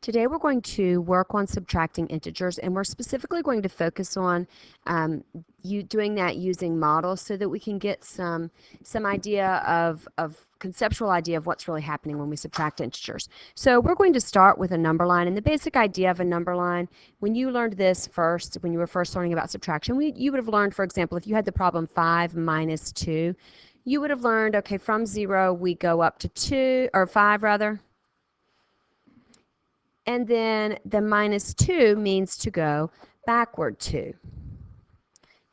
Today we're going to work on subtracting integers, and we're specifically going to focus on you doing that using models so that we can get some idea of conceptual idea of what's really happening when we subtract integers. So we're going to start with a number line, and the basic idea of a number line, when you learned this first, when you were first learning about subtraction, you would have learned, for example, if you had the problem 5 minus 2, you would have learned, okay, from 0 we go up to 2, or 5 rather. And then the minus 2 means to go backward 2.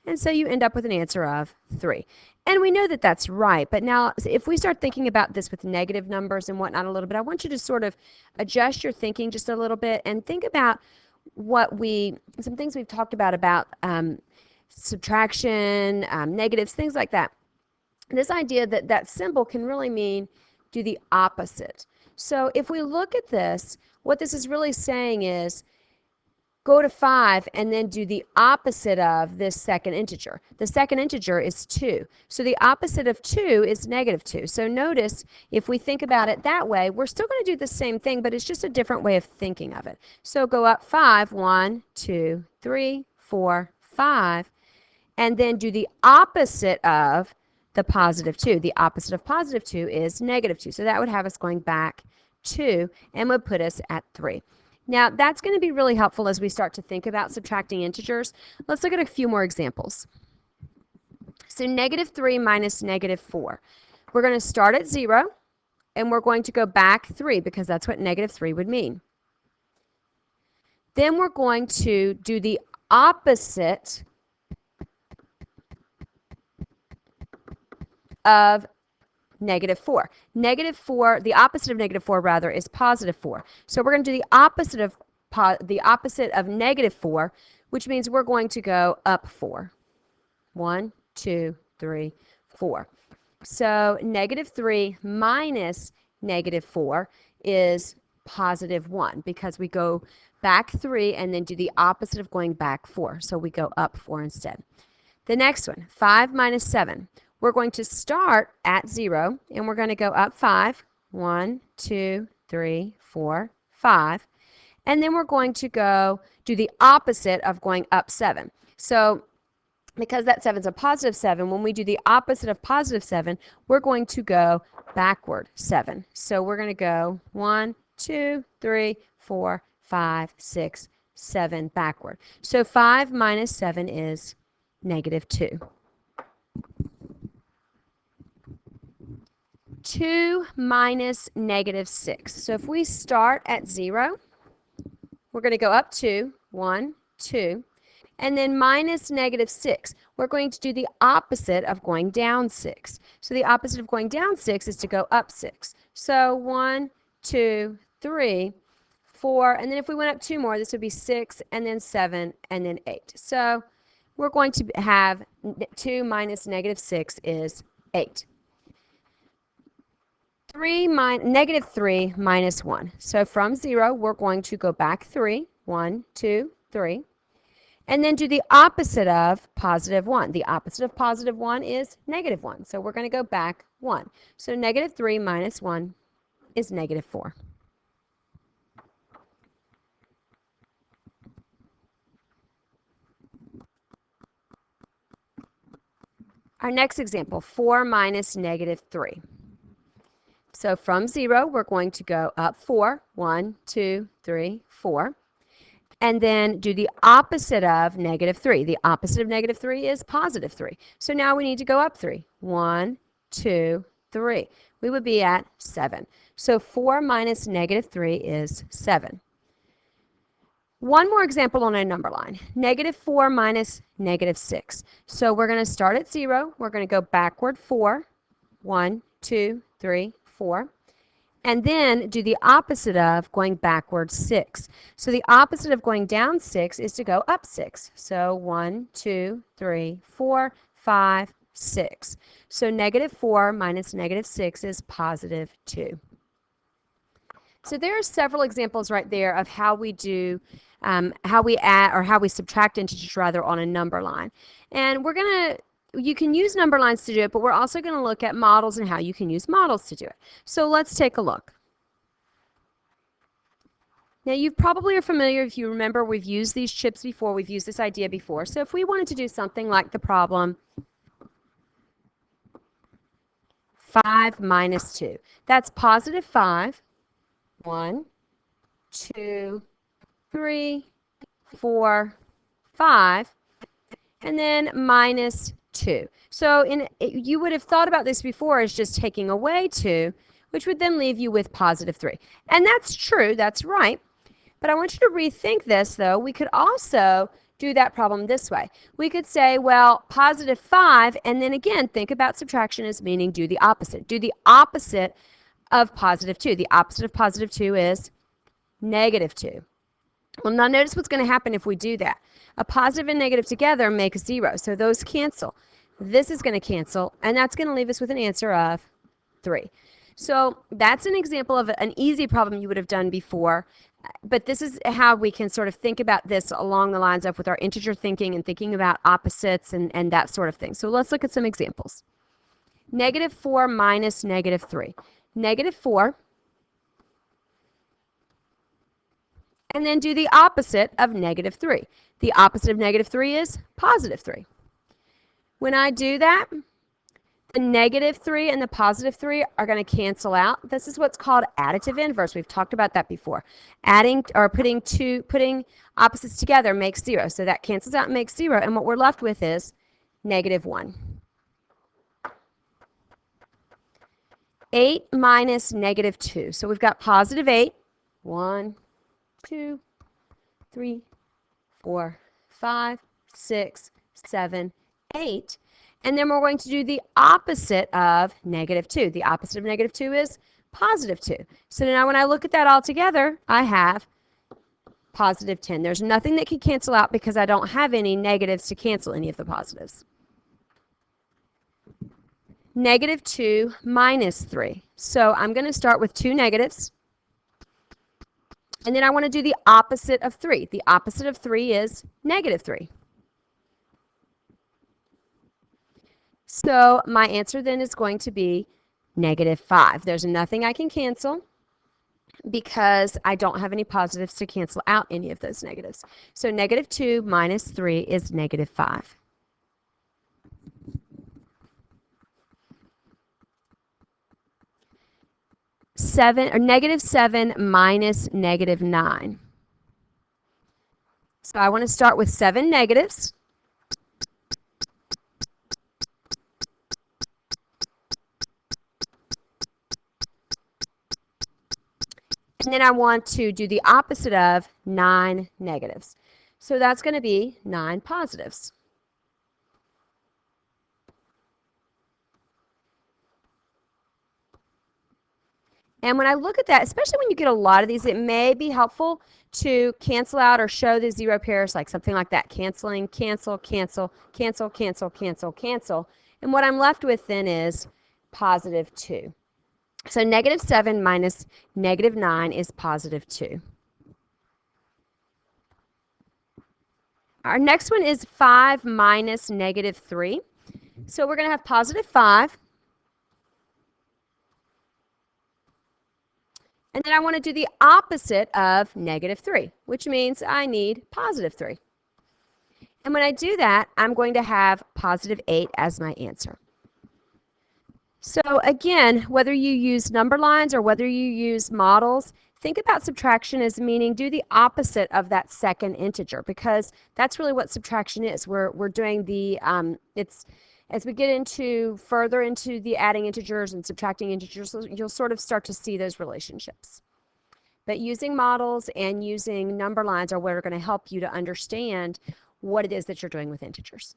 And so you end up with an answer of 3. And we know that that's right, but now if we start thinking about this with negative numbers and whatnot a little bit, I want you to sort of adjust your thinking just a little bit and think about some things we've talked about subtraction, negatives, things like that. This idea that that symbol can really mean do the opposite. So if we look at this, what this is really saying is go to 5 and then do the opposite of this second integer. The second integer is 2. So the opposite of 2 is negative 2. So notice, if we think about it that way, we're still going to do the same thing, but it's just a different way of thinking of it. So go up 5, 1, 2, 3, 4, 5, and then do the opposite of the positive 2. The opposite of positive 2 is negative 2. So that would have us going back 2 and would put us at 3. Now that's going to be really helpful as we start to think about subtracting integers. Let's look at a few more examples. So negative 3 minus negative 4. We're going to start at 0 and we're going to go back 3 because that's what negative 3 would mean. Then we're going to do the opposite of negative 4. Negative 4, the opposite of negative 4 rather, is positive 4. So we're going to do the opposite of negative 4, which means we're going to go up 4. 1, 2, 3, 4. So negative 3 minus negative 4 is positive 1 because we go back 3 and then do the opposite of going back 4. So we go up 4 instead. The next one, 5 minus 7. We're going to start at 0 and we're going to go up 5. 1, 2, 3, 4, 5. And then we're going to go do the opposite of going up 7. So because that 7 is a positive 7, when we do the opposite of positive 7, we're going to go backward 7. So we're going to go 1, 2, 3, 4, 5, 6, 7 backward. So 5 minus 7 is negative 2. 2 minus negative 6. So if we start at 0, we're going to go up 2, 1, 2, and then minus negative 6. We're going to do the opposite of going down 6. So the opposite of going down 6 is to go up 6. So 1, 2, 3, 4, and then if we went up 2 more, this would be 6, and then 7, and then 8. So we're going to have 2 minus negative 6 is 8. Negative 3 minus 1. So from 0, we're going to go back 3. 1, 2, 3. And then do the opposite of positive 1. The opposite of positive 1 is negative 1. So we're going to go back 1. So negative 3 minus 1 is negative 4. Our next example, 4 minus negative 3. So from 0, we're going to go up 4. 1, 2, 3, 4. And then do the opposite of negative 3. The opposite of negative 3 is positive 3. So now we need to go up 3. 1, 2, 3. We would be at 7. So 4 minus negative 3 is 7. One more example on a number line. Negative 4 minus negative 6. So we're going to start at 0. We're going to go backward 4. 1, 2, 3, 4. And then do the opposite of going backward 6. So the opposite of going down 6 is to go up 6. So 1, 2, 3, 4, 5, 6. So negative 4 minus negative 6 is positive 2. So there are several examples right there of how we do, how we add or how we subtract integers rather on a number line. And you can use number lines to do it, but we're also going to look at models and how you can use models to do it. So let's take a look. Now you probably are familiar, if you remember, we've used these chips before, we've used this idea before. So if we wanted to do something like the problem 5 minus 2, that's positive 5, 1, 2, 3, 4, 5, and then minus 2. So you would have thought about this before as just taking away 2, which would then leave you with positive 3. And that's true, that's right. But I want you to rethink this, though. We could also do that problem this way. We could say, well, positive 5, and then again, think about subtraction as meaning do the opposite. Do the opposite of positive 2. The opposite of positive 2 is negative 2. Well, now notice what's going to happen if we do that. A positive and negative together make 0, so those cancel. This is going to cancel, and that's going to leave us with an answer of 3. So that's an example of an easy problem you would have done before, but this is how we can sort of think about this along the lines of with our integer thinking and thinking about opposites and that sort of thing. So let's look at some examples. Negative 4 minus negative 3. Negative 4, and then do the opposite of negative 3. The opposite of negative 3 is positive 3. When I do that, the negative 3 and the positive 3 are going to cancel out. This is what's called additive inverse. We've talked about that before. Adding or putting opposites together makes 0. So that cancels out and makes 0. And what we're left with is negative 1. 8 minus negative 2. So we've got positive 8. 1, 2, 3, 4, 5, 6, 7, 8. And then we're going to do the opposite of negative 2. The opposite of negative 2 is positive 2. So now when I look at that all together, I have positive 10. There's nothing that can cancel out because I don't have any negatives to cancel any of the positives. Negative 2 minus 3. So I'm going to start with 2 negatives. And then I want to do the opposite of 3. The opposite of 3 is negative 3. So my answer then is going to be negative 5. There's nothing I can cancel because I don't have any positives to cancel out any of those negatives. So negative 2 minus 3 is negative 5. Negative 7 minus negative 9. So I want to start with 7 negatives. And then I want to do the opposite of 9 negatives. So that's going to be 9 positives. And when I look at that, especially when you get a lot of these, it may be helpful to cancel out or show the 0 pairs, like something like that. Canceling, cancel, cancel, cancel, cancel, cancel, cancel. And what I'm left with then is positive 2. So negative 7 minus negative 9 is positive 2. Our next one is 5 minus negative 3. So we're going to have positive 5. And then I want to do the opposite of negative 3, which means I need positive 3. And when I do that, I'm going to have positive 8 as my answer. So again, whether you use number lines or whether you use models, think about subtraction as meaning do the opposite of that second integer, because that's really what subtraction is. We're doing the, as we get further into the adding integers and subtracting integers, you'll sort of start to see those relationships. But using models and using number lines are what are going to help you to understand what it is that you're doing with integers.